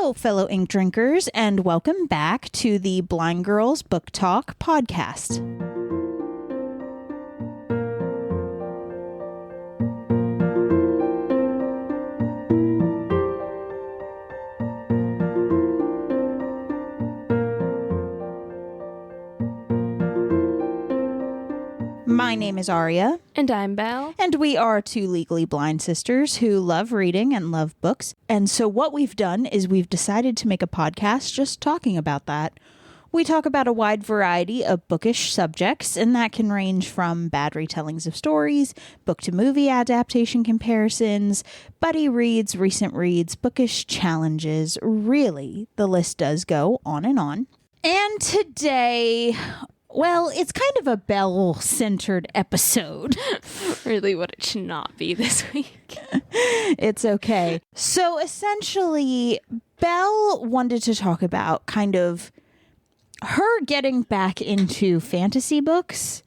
Hello, fellow ink drinkers, and welcome back to the Blind Girls Book Talk podcast. My name is Aria. And I'm Belle. And we are two legally blind sisters who love reading and love books. And so what we've done is we've decided to make a podcast just talking about that. We talk about a wide variety of bookish subjects, and that can range from bad retellings of stories, book-to-movie adaptation comparisons, buddy reads, recent reads, bookish challenges. Really, the list does go on and on. And today... well, it's kind of a Belle-centered episode. Really what it should not be this week. It's okay. So essentially, Belle wanted to talk about kind of her getting back into fantasy books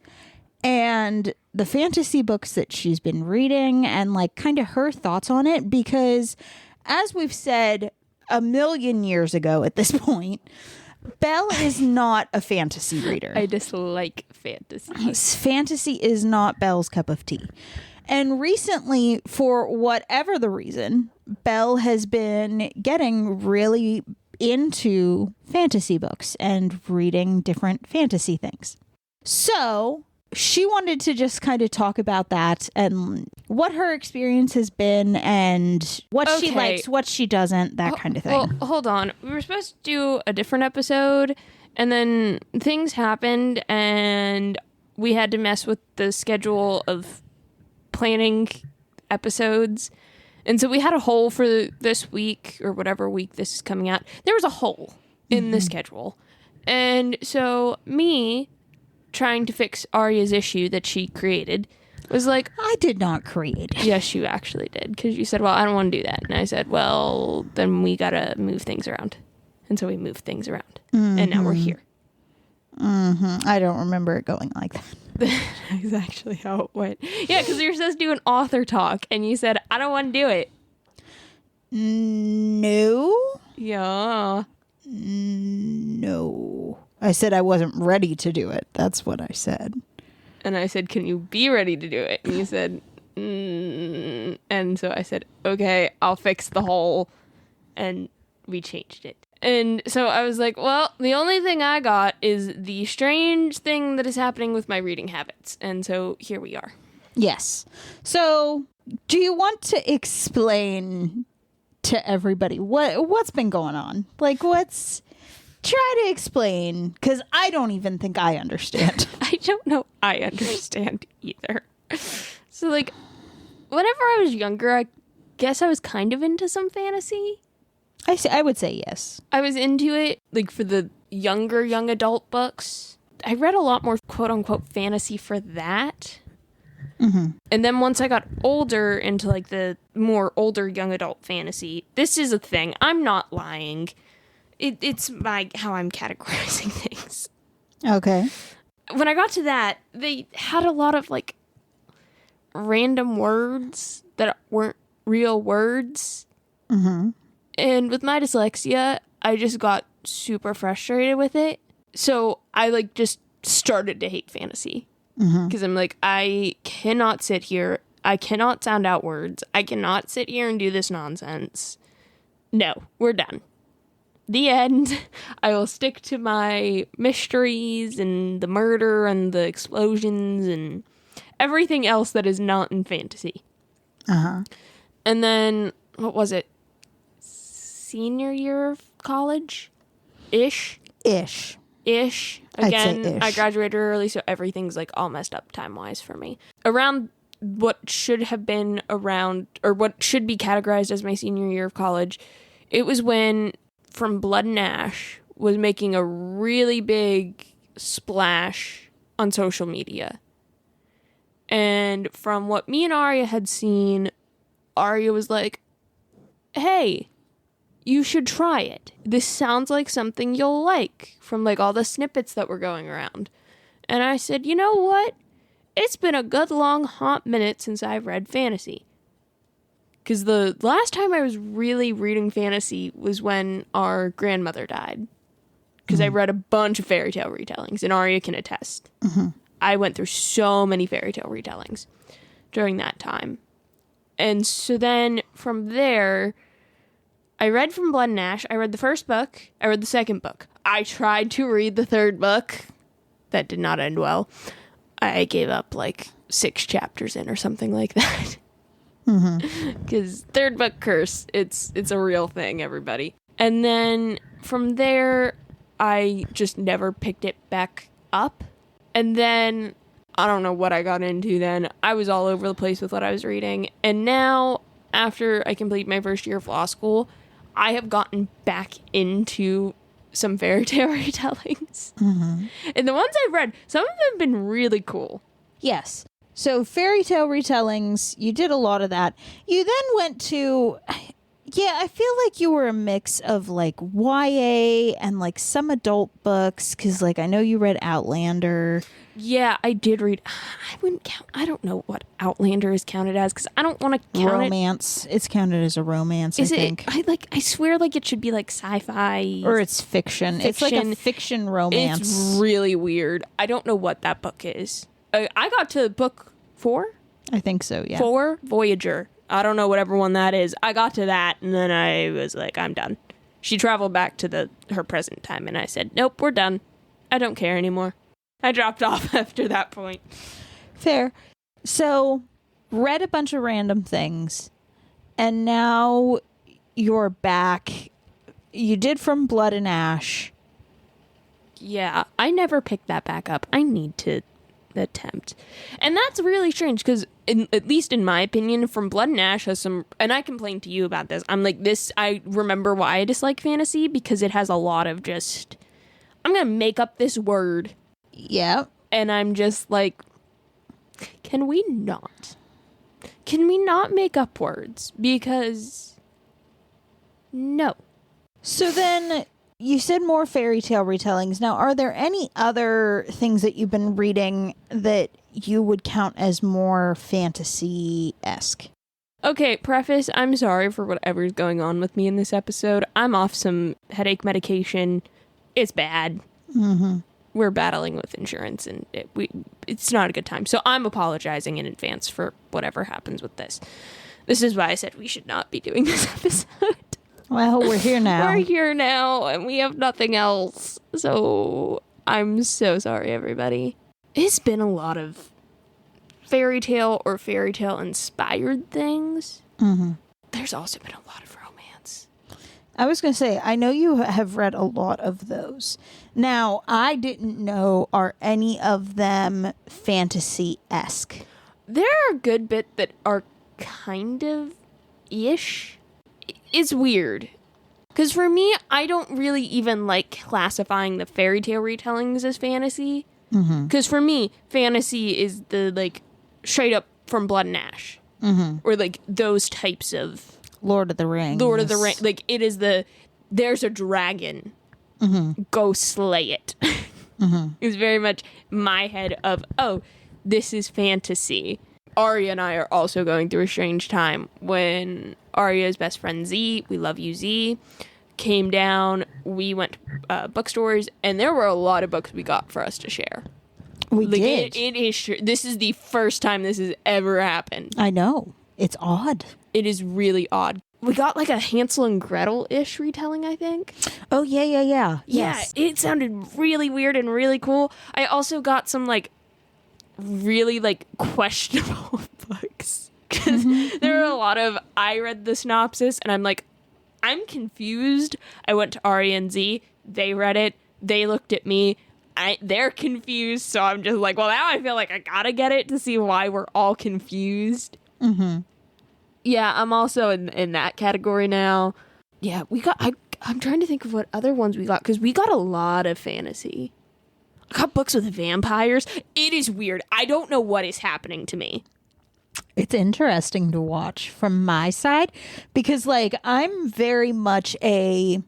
and the fantasy books that she's been reading and like kind of her thoughts on it, because as we've said a million years ago at this point, Belle is not a fantasy reader. I dislike fantasy. Fantasy is not Belle's cup of tea. And recently, for whatever the reason, Belle has been getting really into fantasy books and reading different fantasy things. So she wanted to just kind of talk about that and what her experience has been and what she likes, what she doesn't, that kind of thing. Well, hold on. We were supposed to do a different episode, and then things happened, and we had to mess with the schedule of planning episodes. And so we had a hole for this week, or whatever week this is coming out. There was a hole in the schedule. And so me trying to fix Arya's issue that she created was like, I did not create it. Yes, you actually did, because you said, well, I don't want to do that. And I said, well, then we gotta move things around. And so we moved things around. And now we're here. I don't remember it going like that. That's actually how it went. Yeah, because you were supposed to do an author talk, and you said, I don't want to do it. No. Yeah. No. I said I wasn't ready to do it. That's what I said. And I said, can you be ready to do it? And you said, And so I said, okay, I'll fix the hole. And we changed it. And so I was like, well, the only thing I got is the strange thing that is happening with my reading habits. And so here we are. Yes. So do you want to explain to everybody what's been going on? Like, try to explain, because I don't even think I understand. I don't know I understand either. So, like, whenever I was younger, I guess I was kind of into some fantasy. I would say yes. I was into it, like, for the younger young adult books. I read a lot more quote-unquote fantasy for that. Mm-hmm. And then once I got older into, like, the more older young adult fantasy, this is a thing. I'm not lying. It's how I'm categorizing things. Okay. When I got to that, they had a lot of, like, random words that weren't real words. Mm-hmm. And with my dyslexia, I just got super frustrated with it. So I, like, just started to hate fantasy. Because I'm like, I cannot sit here. I cannot sound out words. I cannot sit here and do this nonsense. No, we're done. The end. I will stick to my mysteries and the murder and the explosions and everything else that is not in fantasy. Uh-huh. And then, what was it? Senior year of college? Ish. Again, I graduated early, so everything's like all messed up time-wise for me. Around what should have been around, or what should be categorized as my senior year of college, it was when From Blood and Ash was making a really big splash on social media. And from what me and Arya had seen, Arya was like, hey, you should try it. This sounds like something you'll like, from like all the snippets that were going around. And I said, you know what? It's been a good long hot minute since I've read fantasy. Because the last time I was really reading fantasy was when our grandmother died. Because I read a bunch of fairy tale retellings, and Arya can attest. I went through so many fairy tale retellings during that time. And so then from there, I read From Blood and Ash. I read the first book. I read the second book. I tried to read the third book. That did not end well. I gave up like 6 chapters in or something like that. Because third book curse, it's a real thing, everybody. And then from there, I just never picked it back up. And then I don't know what I got into then. I was all over the place with what I was reading. And now, after I complete my first year of law school, I have gotten back into some fairy tale retellings. And the ones I've read, some of them have been really cool. Yes. So fairy tale retellings, you did a lot of that. You then went to, I feel like you were a mix of like YA and like some adult books, because like I know you read Outlander. Yeah, I did read. I wouldn't count. I don't know what Outlander is counted as, because I don't want to count romance. It's counted as a romance, I think. I swear like it should be like sci-fi. Or it's fiction. It's like a fiction romance. It's really weird. I don't know what that book is. I got to book 4? I think so, yeah. 4? Voyager. I don't know whatever one that is. I got to that, and then I was like, I'm done. She traveled back to her present time, and I said, nope, we're done. I don't care anymore. I dropped off after that point. Fair. So, read a bunch of random things, and now you're back. You did From Blood and Ash. Yeah, I never picked that back up. I need to attempt. And that's really strange, because at least in my opinion, From Blood and Ash has some, and I complained to you about this, I'm like, I remember why I dislike fantasy, because it has a lot of just, I'm gonna make up this word. Yeah. And I'm just like, can we not make up words? Because no. So then you said more fairy tale retellings. Now, are there any other things that you've been reading that you would count as more fantasy-esque? Okay, preface, I'm sorry for whatever's going on with me in this episode. I'm off some headache medication. It's bad. We're battling with insurance, and it's not a good time. So I'm apologizing in advance for whatever happens with this. This is why I said we should not be doing this episode. Well, we're here now. We're here now, and we have nothing else. So I'm so sorry, everybody. It's been a lot of fairy tale or fairy tale inspired things. There's also been a lot of romance. I was going to say, I know you have read a lot of those. Now, I didn't know, are any of them fantasy-esque? There are a good bit that are kind of ish. It's weird. Because for me, I don't really even like classifying the fairy tale retellings as fantasy. Because for me, fantasy is the, like, straight up From Blood and Ash. Or, like, those types of... Lord of the Rings. Like, it is there's a dragon. Go slay it. It's very much my head of, oh, this is fantasy. Arya and I are also going through a strange time when Arya's best friend Z, we love you Z, came down. We went to bookstores, and there were a lot of books we got for us to share. We did. It is. This is the first time this has ever happened. I know. It's odd. It is really odd. We got like a Hansel and Gretel-ish retelling, I think. Oh, yeah. Yes. Yeah, it sounded really weird and really cool. I also got some like really like questionable books. Because there are a lot of, I read the synopsis and I'm like, I'm confused. I went to Arya and Z. They read it. They looked at me. They're confused. So I'm just like, well, now I feel like I gotta get it to see why we're all confused. Yeah, I'm also in that category now. Yeah, we got, I'm trying to think of what other ones we got, because we got a lot of fantasy. I got books with vampires. It is weird. I don't know what is happening to me. It's interesting to watch from my side, because like I'm very much I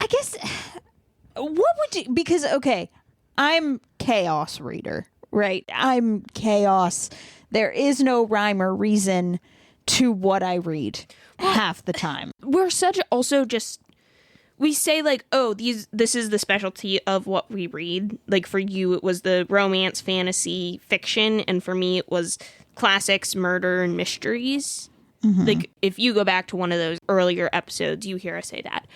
guess, what would you, because okay, I'm chaos reader, right? I'm chaos. There is no rhyme or reason to what I read half the time. We're such also just, we say like, oh, this is the specialty of what we read. Like for you, it was the romance, fantasy, fiction. And for me, it was classics, murder, and mysteries. Like if you go back to one of those earlier episodes, you hear us say that.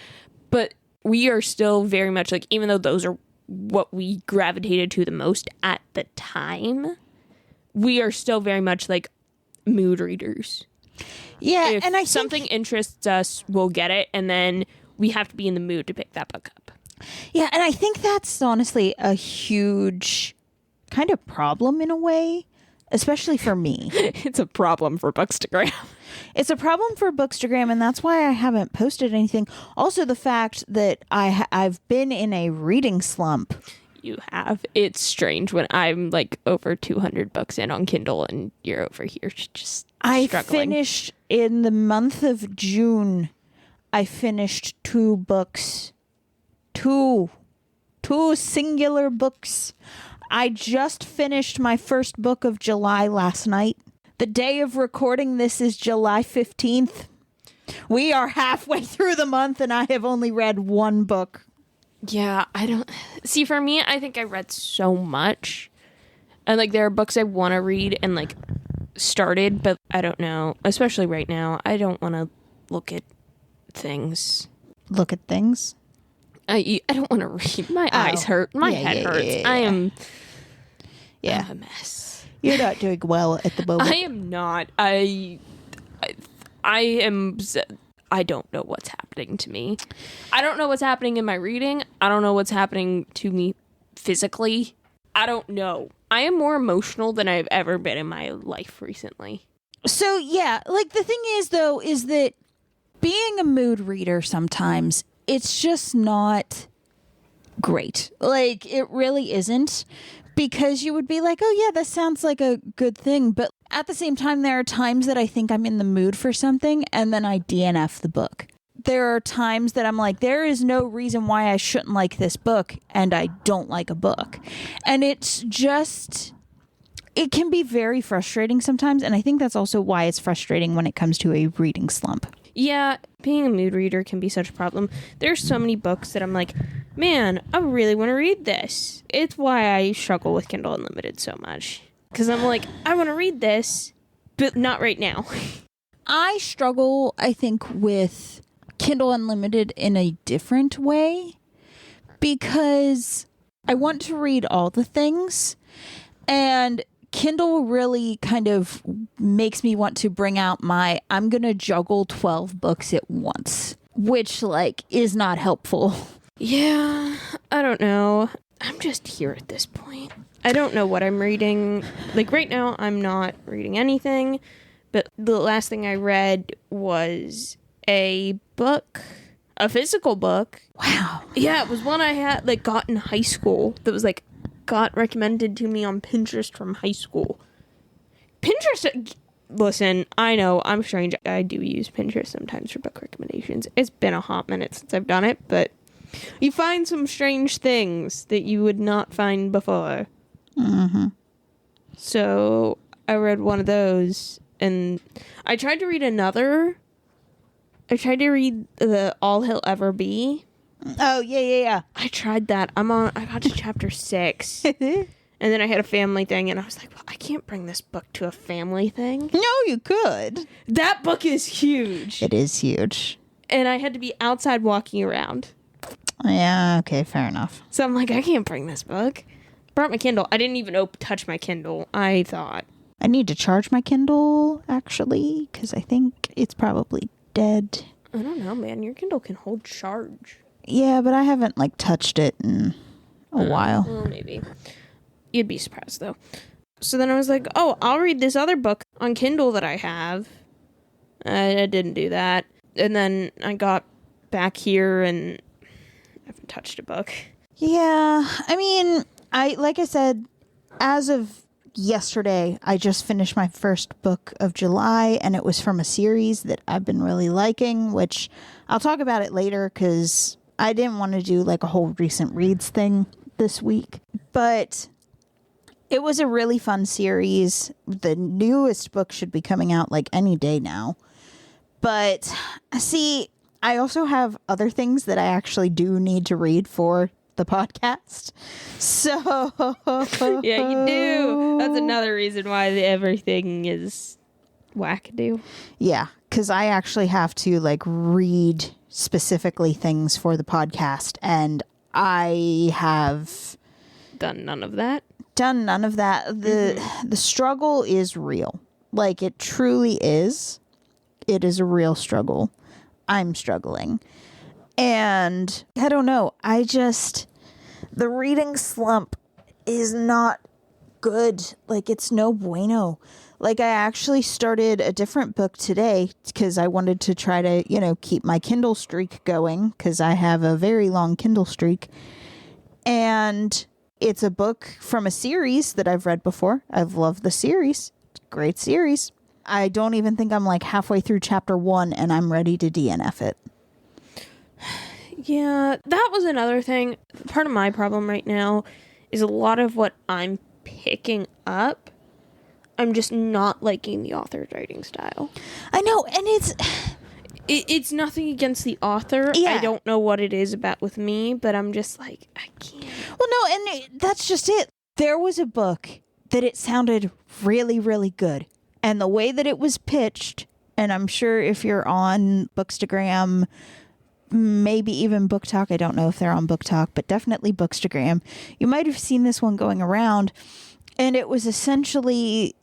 But we are still very much like, even though those are what we gravitated to the most at the time, we are still very much like mood readers. Yeah, If and I something interests us, we'll get it, and then we have to be in the mood to pick that book up. Yeah, and I think that's honestly a huge kind of problem in a way, especially for me. It's a problem for Bookstagram. It's a problem for Bookstagram, and that's why I haven't posted anything. Also, the fact that I've been in a reading slump. You have. It's strange when I'm like over 200 books in on Kindle and you're over here just I struggling. finished in the month of June. I finished 2 books. Two singular books. I just finished my first book of July last night. The day of recording this is July 15th. We are halfway through the month and I have only read 1 book. Yeah, I don't... See, for me, I think I read so much. And, like, there are books I want to read and, like, started, but I don't know. Especially right now, I don't want to look at things. Look at things? I don't want to read. My eyes hurt. My head hurts. Yeah. I'm Yeah. a mess. You're not doing well at the moment. I am not. I am... I don't know what's happening to me. I don't know what's happening in my reading. I don't know what's happening to me physically. I don't know. I am more emotional than I've ever been in my life recently. So, yeah, like the thing is, though, is that being a mood reader sometimes, it's just not great. Like, it really isn't. Because you would be like, oh, yeah, that sounds like a good thing. But at the same time, there are times that I think I'm in the mood for something and then I DNF the book. There are times that I'm like, there is no reason why I shouldn't like this book, and I don't like a book. And it's just, it can be very frustrating sometimes. And I think that's also why it's frustrating when it comes to a reading slump. Yeah, being a mood reader can be such a problem. There's so many books that I'm like, man, I really want to read this. It's why I struggle with Kindle Unlimited so much. Because I'm like, I want to read this, but not right now. I struggle, I think, with Kindle Unlimited in a different way. Because I want to read all the things. And Kindle really kind of makes me want to bring out my, I'm going to juggle 12 books at once, which, like, is not helpful. Yeah, I don't know. I'm just here at this point. I don't know what I'm reading. Like, right now, I'm not reading anything, but the last thing I read was a book, a physical book. Wow. Yeah, it was one I had, like, got in high school that was, like, got recommended to me on Pinterest from high school. Pinterest, listen, I know, I'm strange. I do use Pinterest sometimes for book recommendations. It's been a hot minute since I've done it, but you find some strange things that you would not find before. Mm-hmm. So I read one of those, and I tried to read another. I tried to read the All He'll Ever Be. Oh, yeah. I tried that. I got to chapter 6. And then I had a family thing, and I was like, well, I can't bring this book to a family thing. No, you could. That book is huge. It is huge. And I had to be outside walking around. Yeah, okay, fair enough. So I'm like, I can't bring this book. Brought my Kindle. I didn't even touch my Kindle. I thought. I need to charge my Kindle, actually, because I think it's probably dead. I don't know, man. Your Kindle can hold charge. Yeah, but I haven't, like, touched it in a while. Well, maybe. You'd be surprised, though. So then I was like, oh, I'll read this other book on Kindle that I have. I didn't do that. And then I got back here and I haven't touched a book. Yeah, I mean, like I said, as of yesterday, I just finished my first book of July, and it was from a series that I've been really liking, which I'll talk about it later because I didn't want to do like a whole recent reads thing this week. But It was a really fun series. The newest book should be coming out like any day now. But see, I also have other things that I actually do need to read for the podcast. So Yeah, you do. That's another reason why everything is wackadoo. Yeah, because I actually have to like read specifically things for the podcast, and I have Done none of that. The struggle is real. Like, it truly is. It is a real struggle. I'm struggling. And I don't know. The reading slump is not good. Like, it's no bueno. Like, I actually started a different book today because I wanted to try to, keep my Kindle streak going, because I have a very long Kindle streak. And it's a book from a series that I've read before. I've loved the series. It's a great series. I don't even think I'm like halfway through chapter 1 and I'm ready to DNF it. Yeah, that was another thing. Part of my problem right now is a lot of what I'm picking up, I'm just not liking the author's writing style. I know, and it's nothing against the author. Yeah. I don't know what it is about with me, but I'm just like, I can't. Well, no, and that's just it. There was a book that it sounded really, really good. And the way that it was pitched, and I'm sure if you're on Bookstagram, maybe even Book Talk, I don't know if they're on Book Talk, but definitely Bookstagram, you might have seen this one going around. And it was essentially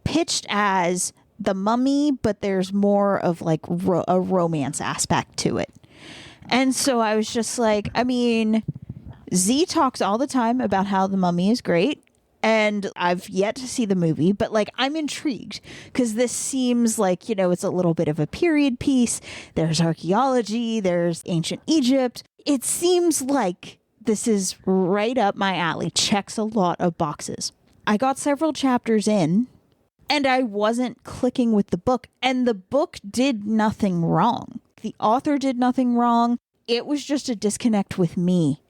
pitched as The Mummy, but there's more of like a romance aspect to it. And so I was just like, I mean, Z talks all the time about how The Mummy is great, and I've yet to see the movie, but like, I'm intrigued because this seems like, it's a little bit of a period piece. There's archaeology, there's ancient Egypt. It seems like this is right up my alley, checks a lot of boxes. I got several chapters in, and I wasn't clicking with the book, and the book did nothing wrong. The author did nothing wrong. It was just a disconnect with me.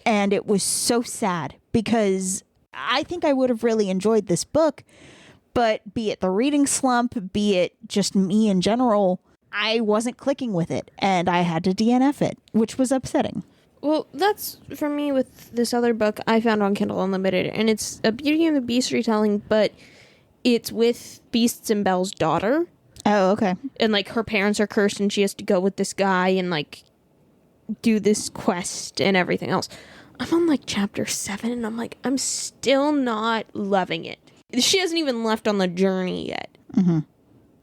And it was so sad because I think I would have really enjoyed this book, but be it the reading slump, be it just me in general, I wasn't clicking with it, and I had to DNF it, which was upsetting. Well, that's for me with this other book I found on Kindle Unlimited, and it's a Beauty and the Beast retelling, but it's with Beasts and Belle's daughter. Oh, okay. And like, her parents are cursed and she has to go with this guy and like do this quest and everything else. I'm on like chapter 7 and I'm like, I'm still not loving it. She hasn't even left on the journey yet. Mm-hmm.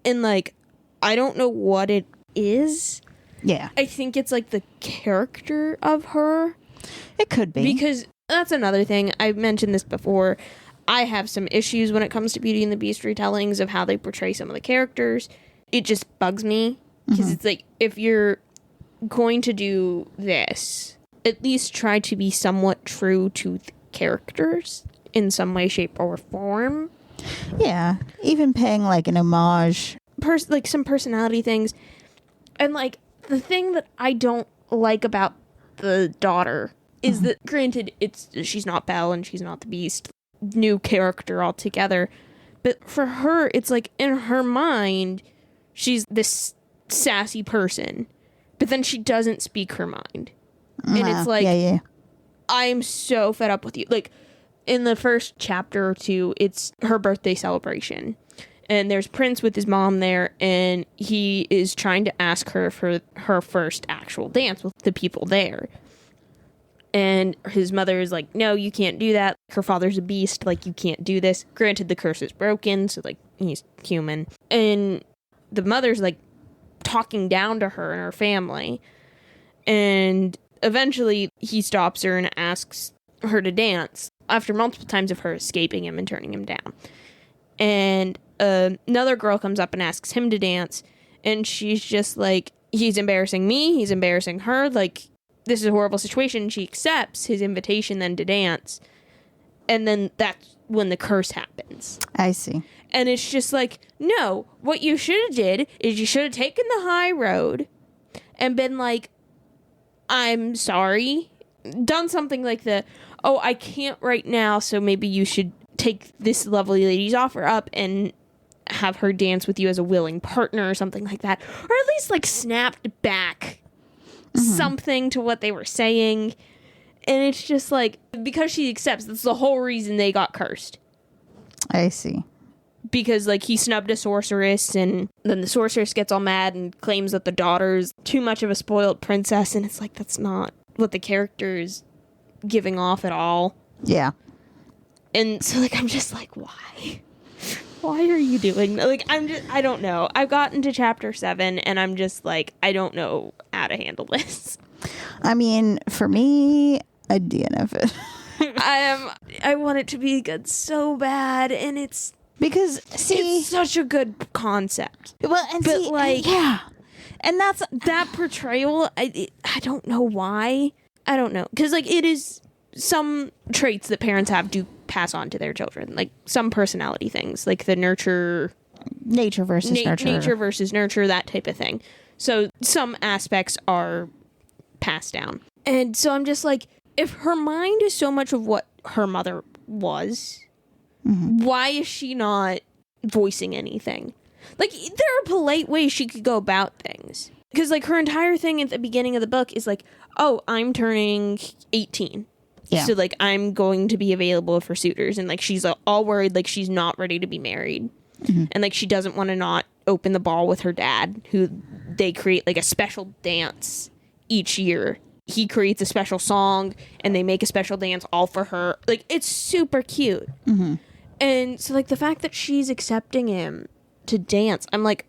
And like, I don't know what it is. Yeah. I think it's like the character of her. It could be. Because that's another thing. I mentioned this before. I have some issues when it comes to Beauty and the Beast retellings of how they portray some of the characters. It just bugs me. Because it's like, if you're going to do this, at least try to be somewhat true to the characters in some way, shape, or form. Yeah. Even paying like an homage. Like some personality things. And like, the thing that I don't like about the daughter is that, granted, she's not Belle and she's not the Beast. New character altogether. But for her, it's like, in her mind, she's this sassy person. But then she doesn't speak her mind. And it's like, yeah. I'm so fed up with you. Like, in the first chapter or two, it's her birthday celebration. And there's Prince with his mom there, and he is trying to ask her for her first actual dance with the people there. And his mother is like, no, you can't do that. Her father's a beast. Like, you can't do this. Granted, the curse is broken, so, like, he's human. And the mother's, like, talking down to her and her family. And eventually, he stops her and asks her to dance after multiple times of her escaping him and turning him down. And another girl comes up and asks him to dance, and she's just like, he's embarrassing me, he's embarrassing her, like, this is a horrible situation. She accepts his invitation then to dance, and then that's when the curse happens. I see. And it's just like, no, what you should have did is you should have taken the high road and been like, I'm sorry, done something like I can't right now, so maybe you should take this lovely lady's offer up and have her dance with you as a willing partner or something like that. Or at least, like, snapped back something to what they were saying. And it's just like, because she accepts, that's the whole reason they got cursed. I see. Because, like, he snubbed a sorceress, and then the sorceress gets all mad and claims that the daughter's too much of a spoiled princess, and it's like, that's not what the character is giving off at all. Yeah. And so, like, I'm just like, why? Why are you doing that? Like, I don't know. I've gotten to chapter 7, and I'm just like, I don't know how to handle this. I mean, for me, I DNF it. I want it to be good so bad, and it's... Because, see... It's such a good concept. Well, and but see, like... Yeah. And that's... That portrayal, I don't know why. I don't know. Because, like, it is... Some traits that parents have do pass on to their children. Like, some personality things. Like, the nurture... Nature versus nurture. Nature versus nurture, that type of thing. So, some aspects are passed down. And so I'm just like... If her mind is so much of what her mother was, why is she not voicing anything? Like, there are polite ways she could go about things. Because, like, her entire thing at the beginning of the book is like, oh, I'm turning 18. Yeah. So, like, I'm going to be available for suitors. And, like, she's all worried, like, she's not ready to be married. And, like, she doesn't want to not open the ball with her dad, who they create, like, a special dance each year. He creates a special song, and they make a special dance all for her. Like, it's super cute. And so, like, the fact that she's accepting him to dance, I'm like,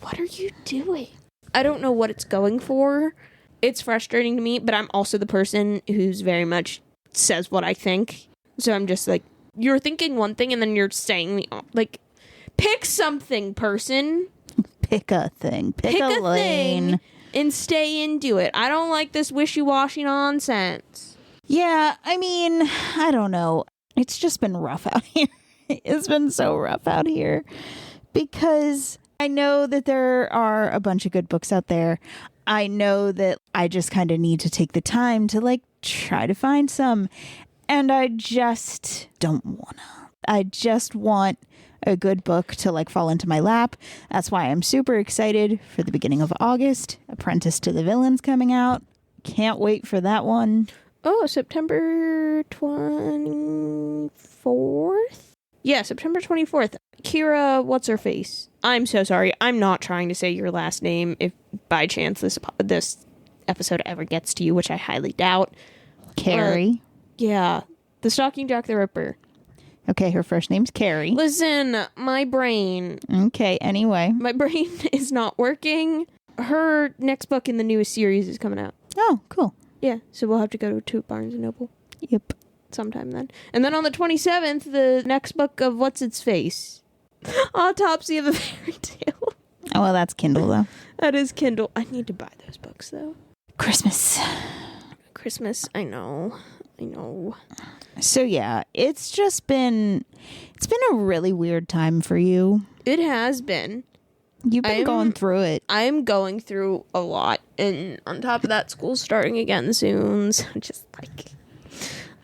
what are you doing? I don't know what it's going for. It's frustrating to me, but I'm also the person who's very much says what I think. So I'm just like, you're thinking one thing, and then you're saying like, pick something, person. Pick a thing. Pick a lane. Thing. And stay into it. I don't like this wishy-washy nonsense. Yeah, I mean, I don't know. It's just been rough out here. It's been so rough out here. Because I know that there are a bunch of good books out there. I know that I just kind of need to take the time to, like, try to find some. And I just don't wanna. I just want a good book to, like, fall into my lap. That's why I'm super excited for the beginning of August. Apprentice to the Villain's coming out. Can't wait for that one. Oh, September 24th? Yeah, September 24th. Kira, what's her face? I'm so sorry. I'm not trying to say your last name if by chance this episode ever gets to you, which I highly doubt. Carrie. Yeah. The Stalking Jack the Ripper. Okay, her first name's Carrie. Listen, my brain. Okay, anyway. My brain is not working. Her next book in the newest series is coming out. Oh, cool. Yeah, so we'll have to go to Barnes & Noble. Yep. Sometime then. And then on the 27th, the next book of What's Its Face? Autopsy of a Fairy Tale. Oh, well, that's Kindle, though. That is Kindle. I need to buy those books, though. Christmas, I know. So, yeah, it's been a really weird time for you. It has been. You've been going through it. I'm going through a lot. And on top of that, school's starting again soon. So just like,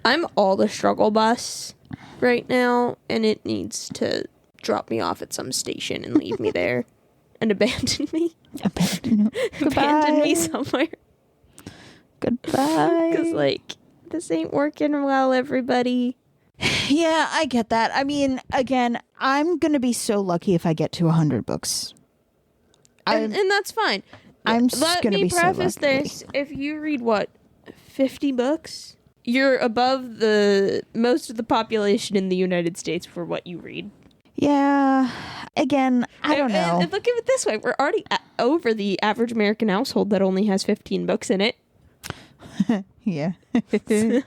I'm all the struggle bus right now. And it needs to drop me off at some station and leave me there. And abandon me. Abandon me somewhere. Goodbye. Because, like, this ain't working well, everybody. Yeah, I get that. I mean, again, I'm going to be so lucky if I get to 100 books. And that's fine. I'm just going to be so lucky. Let me preface this. If you read, 50 books? You're above the most of the population in the United States for what you read. Yeah. Again, I don't know. And look at it this way. We're already over the average American household that only has 15 books in it. Yeah. We're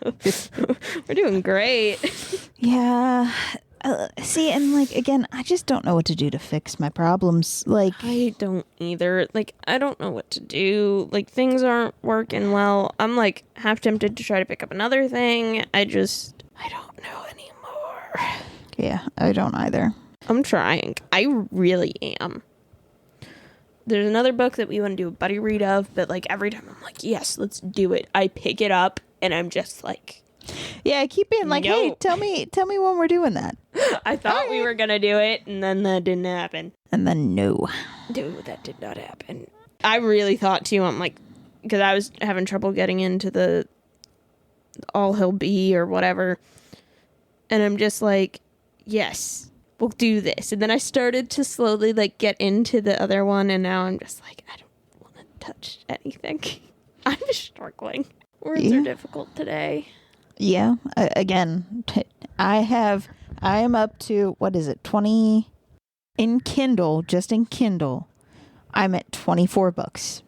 doing great. Yeah. See, and, like, again, I just don't know what to do to fix my problems. Like, I don't either. Like, I don't know what to do. Like, things aren't working well. I'm, like, half tempted to try to pick up another thing. I don't know anymore. Yeah, I don't either. I'm trying. I really am. There's another book that we want to do a buddy read of, but, like, every time I'm like, yes, let's do it. I pick it up, and I'm just like... Yeah, I keep being like, hey, tell me when we're doing that. I thought we were going to do it, and then that didn't happen. And then no. Dude, that did not happen. I really thought, too, I'm like, because I was having trouble getting into the All Hill B or whatever. And I'm just like, yes, we'll do this. And then I started to slowly, like, get into the other one, and now I'm just like, I don't want to touch anything. I'm struggling. Words are difficult today. Yeah. Again, I am up to, what is it, 20 in Kindle, just in Kindle. I'm at 24 books.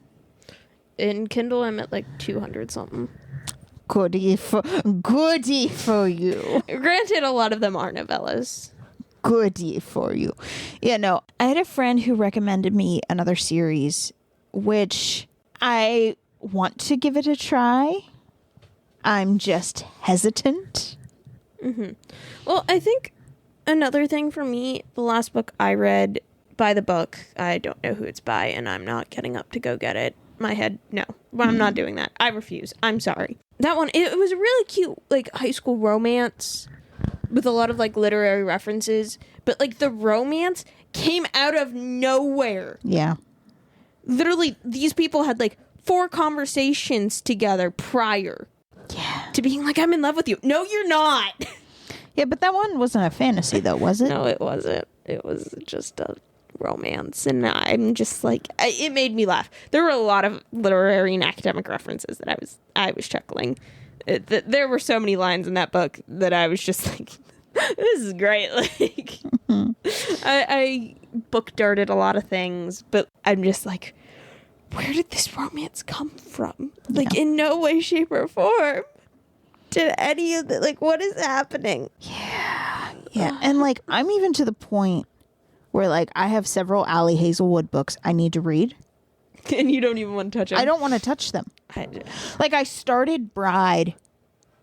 In Kindle, I'm at like 200 something. Goody for you. Granted, a lot of them are novellas. Goody for you. Yeah, no, I had a friend who recommended me another series, which I want to give it a try. I'm just hesitant. Mm-hmm. Well, I think another thing for me, the last book I read by the book, I don't know who it's by, and I'm not getting up to go get it. My head, no. Well, I'm not doing that. I refuse. I'm sorry. That one, it was a really cute, like, high school romance with a lot of, like, literary references. But, like, the romance came out of nowhere. Yeah. Literally, these people had, like, 4 conversations together prior to being like, I'm in love with you. No, you're not. Yeah, but that one wasn't a fantasy, though, was it? No, it wasn't. It was just a romance, and I'm just like, it made me laugh. There were a lot of literary and academic references that I was chuckling. There were so many lines in that book that I was just like, this is great. Like, I book darted a lot of things, but I'm just like, where did this romance come from? Like, in no way, shape, or form did any of the, like, what is happening? Yeah, and like, I'm even to the point where, like, I have several Allie Hazelwood books I need to read. And you don't even want to touch them? I don't want to touch them. Like, I started Bride,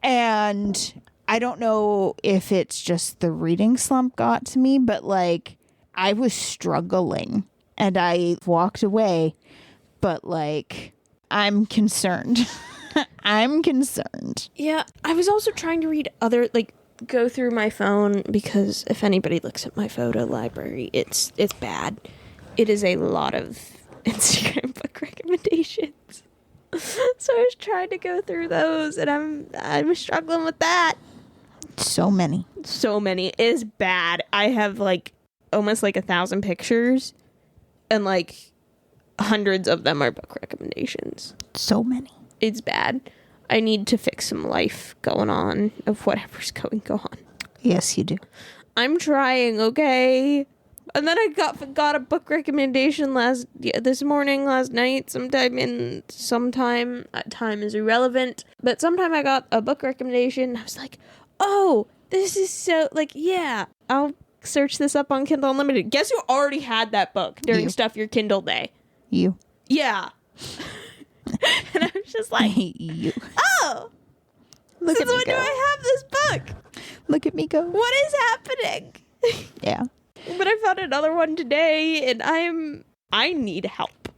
and I don't know if it's just the reading slump got to me, but, like, I was struggling, and I walked away, but, like, I'm concerned. I'm concerned. Yeah, I was also trying to read other, like, go through my phone, because if anybody looks at my photo library, it's bad. It is a lot of Instagram book recommendations. So I was trying to go through those, and I'm struggling with that. So many. It is bad. I have like almost like 1,000 pictures, and like hundreds of them are book recommendations. So many. It's bad. I need to fix some life going on of whatever's going on. Yes, you do. I'm trying, okay? And then I got a book recommendation last night, sometime, time is irrelevant, but sometime I got a book recommendation. I was like, oh, this is so, like, yeah, I'll search this up on Kindle Unlimited. Guess who already had that book during Stuff Your Kindle Day? You. Yeah. And I was just like, you. oh, Look since at me when go. do I have this book? Look at me go. What is happening? Yeah. But I found another one today, and I need help.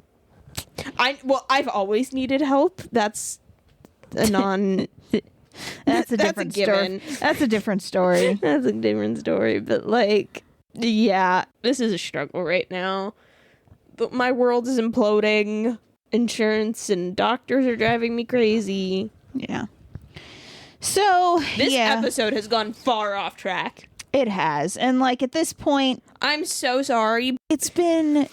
I've always needed help. That's a That's a different story. That's a different story. That's a different story. But, like, yeah, this is a struggle right now. My world is imploding. Insurance and doctors are driving me crazy. Yeah. So, this episode has gone far off track. It has. And, like, at this point, I'm so sorry. It's been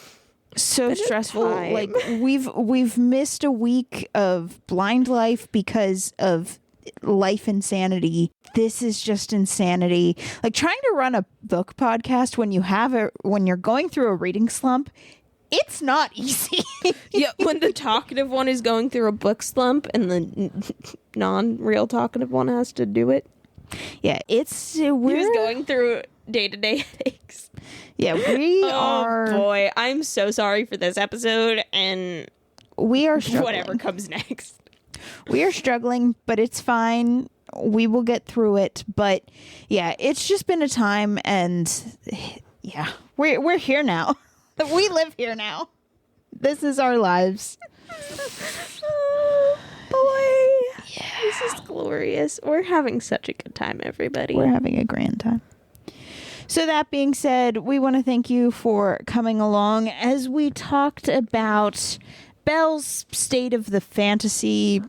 so stressful. Like, we've missed a week of Blind Life because of life insanity. This is just insanity. Like, trying to run a book podcast when you're going through a reading slump, it's not easy. Yeah, when the talkative one is going through a book slump and the non-real talkative one has to do it. Yeah, he was going through day-to-day headaches. Yeah, we are. Oh boy, I'm so sorry for this episode, and we are struggling. Whatever comes next. We are struggling, but it's fine. We will get through it. But yeah, it's just been a time, and yeah, we're here now. We live here now. This is our lives. Oh boy, yeah. This is glorious. glorious. We're having such a good time, everybody. We're having a grand time. So that being said, we want to thank you for coming along as we talked about Belle's state of the fantasy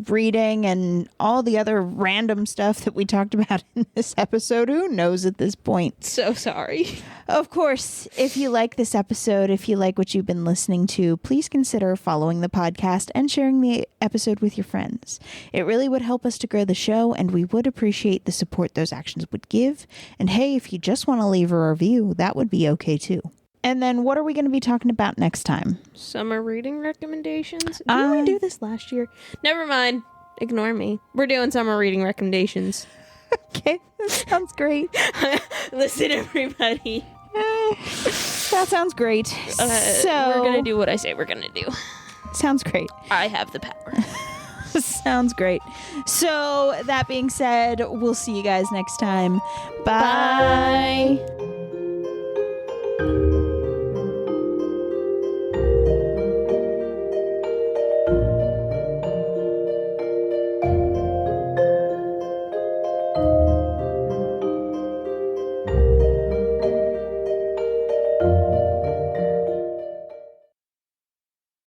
reading and all the other random stuff that we talked about in this episode. Who knows at this point? So sorry. Of course, if you like this episode, if you like what you've been listening to, please consider following the podcast and sharing the episode with your friends. It really would help us to grow the show, and we would appreciate the support those actions would give. And hey, if you just want to leave a review, that would be okay too. And then what are we going to be talking about next time? Summer reading recommendations? Didn't we do this last year? Never mind. Ignore me. We're doing summer reading recommendations. Okay, that sounds great. Listen, everybody. That sounds great. So we're going to do what I say we're going to do. Sounds great. I have the power. Sounds great. So that being said, we'll see you guys next time. Bye. Bye.